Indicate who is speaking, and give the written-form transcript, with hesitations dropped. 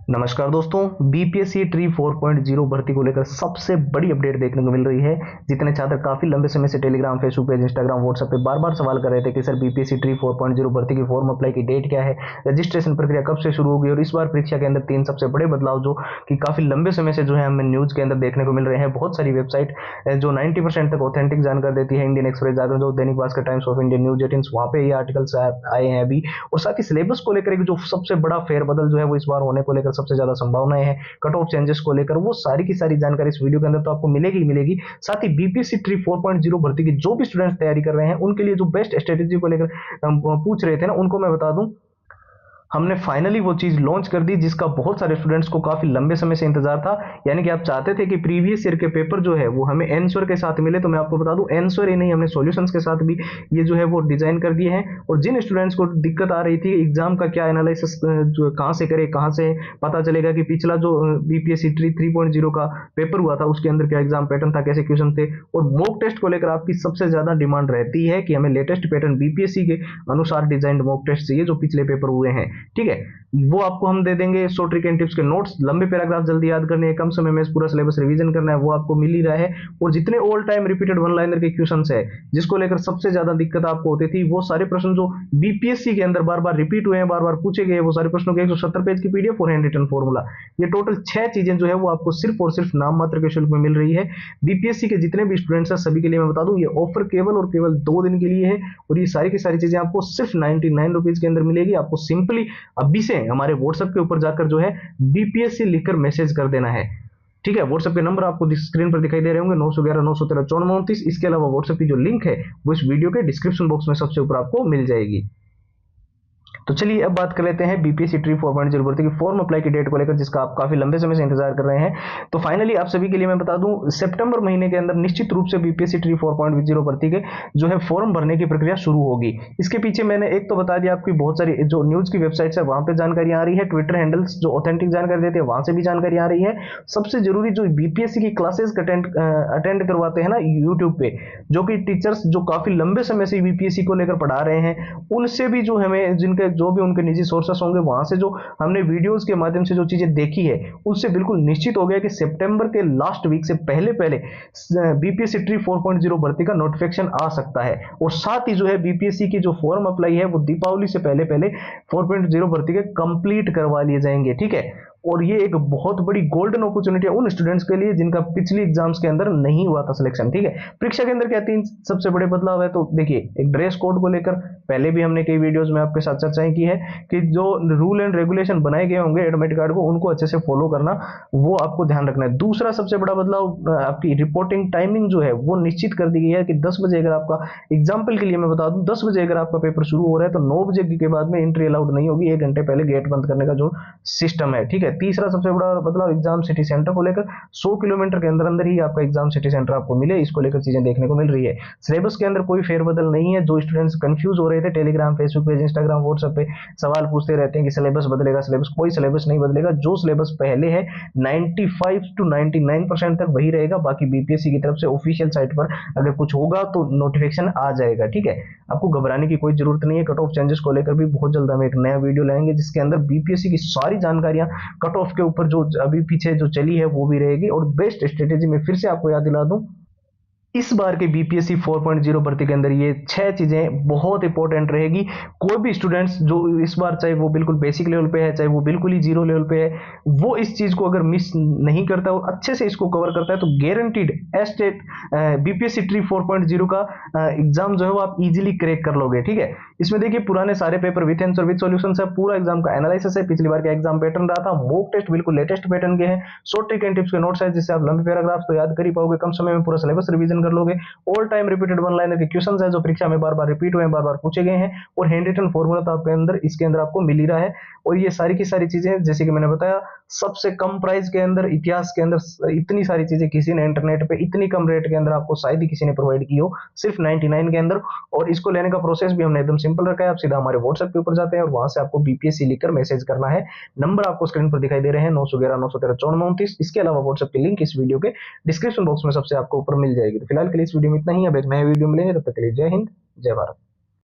Speaker 1: नमस्कार दोस्तों, BPSC tree 4.0 भर्ती को लेकर सबसे बड़ी अपडेट देखने को मिल रही है। जितने छात्र काफी लंबे समय से Telegram, Facebook page, Instagram, WhatsApp पे बार बार सवाल कर रहे थे कि सर बीपीएससी ट्री 4.0 भर्ती की फॉर्म अप्लाई की डेट क्या है, रजिस्ट्रेशन प्रक्रिया कब से शुरू होगी, और इस बार परीक्षा के अंदर 3 सबसे बड़े बदलाव जो कि काफी लंबे समय से जो है हमें न्यूज के अंदर देखने को मिल रहे हैं। बहुत सारी वेबसाइट जो 90% तक ऑथेंटिक जानकारी देती है, इंडियन एक्सप्रेस, जागरण, जो Dainik Bhaskar, times of India, news 18, वहां पे ये आर्टिकल्स आए हैं अभी। और साथ ही सिलेबस को लेकर एक जो सबसे बड़ा फेरबदल जो है वो इस बार होने को लेकर सबसे ज्यादा संभावना है, कट ऑफ चेंजेस को लेकर, वो सारी की सारी जानकारी इस वीडियो के अंदर तो आपको मिलेगी ही मिलेगी। साथ ही बीपीएससी ट्री 4.0 भर्ती की जो भी स्टूडेंट्स तैयारी कर रहे हैं उनके लिए जो बेस्ट स्ट्रेटेजी को लेकर पूछ रहे थे ना, उनको मैं बता दूं, हमने फाइनली वो चीज लॉन्च कर दी जिसका बहुत सारे स्टूडेंट्स को काफी लंबे समय से इंतजार था। यानी कि आप चाहते थे कि प्रीवियस ईयर के पेपर जो है वो हमें आंसर के साथ मिले, तो मैं आपको बता दूं आंसर ही नहीं, हमने सॉल्यूशंस के साथ भी ये जो है वो डिजाइन कर दिए हैं। और जिन स्टूडेंट्स को दिक्कत आ रही थी एग्जाम का क्या एनालिसिस जो कहां से करे, कहां से पता चलेगा कि पिछला जो बीपीएससी ट्री 3.0 का पेपर हुआ था उसके अंदर क्या एग्जाम पैटर्न था, कैसे क्वेश्चन थे, और मॉक टेस्ट को लेकर आपकी सबसे ज्यादा डिमांड रहती है कि हमें लेटेस्ट पैटर्न बीपीएससी के अनुसार डिजाइंड मॉक टेस्ट चाहिए जो पिछले पेपर हुए हैं। ठीक है, वो आपको हम दे देंगे। 100 ट्रिक एंड टिप्स के नोट्स, लंबे पैराग्राफ जल्दी याद करने हैं, कम समय में पूरा सिलेबस रिवीजन करना है, वो आपको मिल ही रहा है। और जितने all time repeated one liner के क्वेश्चंस है जिसको लेकर सबसे ज्यादा दिक्कत आपको होती थी, वो सारे प्रश्न जो बीपीएससी के अंदर बार बार रिपीट हुए हैं, बार बार पूछे गए, वो सारे प्रश्नों के 170 पेज की पीडीएफ और हैंड रिटन फॉर्मूला, ये टोटल 6 चीजें जो है वो आपको सिर्फ और सिर्फ नाम मात्र के शुल्क में मिल रही है। बीपीएससी के जितने भी स्टूडेंट्स हैं सभी के लिए मैं बता दूं, ये ऑफर केवल और केवल 2 दिन के लिए है। और ये सारी की सारी चीजें आपको सिर्फ 99 रुपीज के अंदर मिलेगी। आपको सिंपली अभी से हमारे व्हाट्सएप के ऊपर जाकर जो है बीपीएससी लिखकर मैसेज कर देना है। ठीक है, व्हाट्सएप के नंबर आपको स्क्रीन पर दिखाई दे रहे होंगे, 911 913 9429। इसके अलावा व्हाट्सएप की जो लिंक है वो इस वीडियो के डिस्क्रिप्शन बॉक्स में सबसे ऊपर आपको मिल जाएगी। तो चलिए अब बात कर लेते हैं बीपीएससी ट्री 4.0 भर्ती की फॉर्म अप्लाई की डेट को लेकर, जिसका आप काफी लंबे समय से इंतजार कर रहे हैं। तो फाइनली आप सभी के लिए मैं बता दूं, सितंबर महीने के अंदर निश्चित रूप से बीपीएससी ट्री 4.0 भर्ती के जो है फॉर्म भरने की प्रक्रिया शुरू होगी। इसके पीछे मैंने एक तो बता दिया, आपकी बहुत सारी जो न्यूज की वेबसाइट्स है वहां पे जानकारी आ रही है, ट्विटर हैंडल्स जो ऑथेंटिक जानकारी देते हैं वहां से भी जानकारी आ रही है। सबसे जरूरी जो बीपीएससी की क्लासेस अटेंड करवाते हैं ना यूट्यूब पे, जो कि टीचर्स जो काफी लंबे समय से बीपीएससी को लेकर पढ़ा रहे हैं, उनसे भी जो हमें जिनके जो भी उनके निजी सोर्सेस होंगे वहां से जो हमने वीडियोस के माध्यम से जो चीजें देखी है, उससे बिल्कुल निश्चित हो गया कि सितंबर के लास्ट वीक से पहले पहले बीपीएससी ट्री 4.0 भर्ती का नोटिफिकेशन आ सकता है। और साथ ही जो है बीपीएससी की जो फॉर्म अप्लाई है वो दीपावली से पहले पहले 4.0 भर्ती के कंप्लीट करवा लिए जाएंगे। ठीक है, और ये एक बहुत बड़ी गोल्डन अपॉर्चुनिटी है उन स्टूडेंट्स के लिए जिनका पिछली एग्जाम्स के अंदर नहीं हुआ था सिलेक्शन। ठीक है, परीक्षा के अंदर क्या 3 सबसे बड़े बदलाव है। तो देखिए, एक ड्रेस कोड को लेकर पहले भी हमने कई वीडियोस में आपके साथ चर्चाएं की है कि जो रूल एंड रेगुलेशन बनाए गए होंगे एडमिट कार्ड को, उनको अच्छे से फॉलो करना, वो आपको ध्यान रखना है। दूसरा सबसे बड़ा बदलाव, आपकी रिपोर्टिंग टाइमिंग जो है वो निश्चित कर दी गई है कि 10 बजे अगर आपका, एग्जाम्पल के लिए मैं बता दूं, 10 बजे अगर आपका पेपर शुरू हो रहा है तो 9 बजे के बाद में एंट्री अलाउड नहीं होगी, 1 घंटे पहले गेट बंद करने का जो सिस्टम है। ठीक है, तीसरा सबसे बड़ा बदलाव एग्जाम सिटी सेंटर को लेकर, 100 किलोमीटर के अंदर अंदर ही आपका एग्जाम सिटी सेंटर आपको मिले, इसको लेकर चीजें देखने को मिल रही है। सिलेबस के अंदर कोई फेरबदल नहीं है। जो स्टूडेंट्स कंफ्यूज हो रहे थे Telegram, Facebook page, Instagram, WhatsApp पे सवाल पूछते रहते हैं कि सिलेबस बदलेगा, सिलेबस, कोई सिलेबस नहीं बदलेगा। जो सिलेबस पहले है 95 to 99% तक वही रहेगा। बाकी बीपीएससी की तरफ से ऑफिशियल साइट पर अगर कुछ होगा तो नोटिफिकेशन आ जाएगा। ठीक है, आपको घबराने की कोई जरूरत नहीं है। कट ऑफ चेंजेस को लेकर भी बहुत जल्द हम एक नया वीडियो लाएंगे जिसके अंदर बीपीएससी की सारी जानकारियां कट ऑफ के ऊपर जो अभी पीछे जो चली है वो भी रहेगी। और बेस्ट स्ट्रेटेजी में फिर से आपको याद दिला दूं, इस बार के बीपीएससी 4.0 भर्ती के अंदर ये 6 चीजें बहुत इंपॉर्टेंट रहेगी। कोई भी स्टूडेंट्स जो इस बार, चाहे वो बिल्कुल बेसिक लेवल पे है, चाहे वो बिल्कुल ही जीरो लेवल पे है, वो इस चीज को अगर मिस नहीं करता और अच्छे से इसको कवर करता है तो गारंटीड एस्टेट बीपीएससी ट्री 4.0 का एग्जाम जो है वो आप इजीली क्रैक कर लोगे। ठीक है, इसमें देखिए पुराने सारे paper with answer with solution है, पूरा एग्जाम का एनालिसिस है, पिछली बार का एग्जाम पैटर्न रहा था, मॉक टेस्ट बिल्कुल लेटेस्ट पैटर्न के हैं, 100 ट्रिक एंड टिप्स के नोट्स है जिससे आप लंबे पैराग्राफ तो याद कर ही पाओगे, कम समय में पूरा सिलेबस रिवीजन कर लोगे। All time repeated one liner के क्वेश्चंस है जो परीक्षा में बार बार रिपीट हुए हैं, बार बार पूछे गए हैं, और हैंड रिटन फॉर्मूला तो आपके अंदर इसके अंदर आपको मिल ही रहा है। और ये सारी की सारी चीजें जैसे कि मैंने बताया, सबसे कम प्राइस के अंदर, इतिहास के अंदर इतनी सारी चीजें किसी ने इंटरनेट पे इतनी कम रेट के अंदर आपको शायद ही किसी ने प्रोवाइड की हो, सिर्फ 99 के अंदर। और इसको लेने का प्रोसेस भी हमने एकदम सिंपल रखा है। आप सीधा हमारे व्हाट्सएप के ऊपर जाते हैं और वहां से आपको बीपीएससी लिखकर मैसेज करना है। नंबर आपको स्क्रीन पर दिखाई दे रहे हैं, 911 913 9429। इसके अलावा व्हाट्सएप की लिंक इस वीडियो के डिस्क्रिप्शन बॉक्स में सबसे आपको ऊपर मिल जाएगी। तो फिलहाल के लिए इस वीडियो में इतना ही। अब एक नए वीडियो मिलेंगे, तब तक के लिए जय हिंद, जय भारत।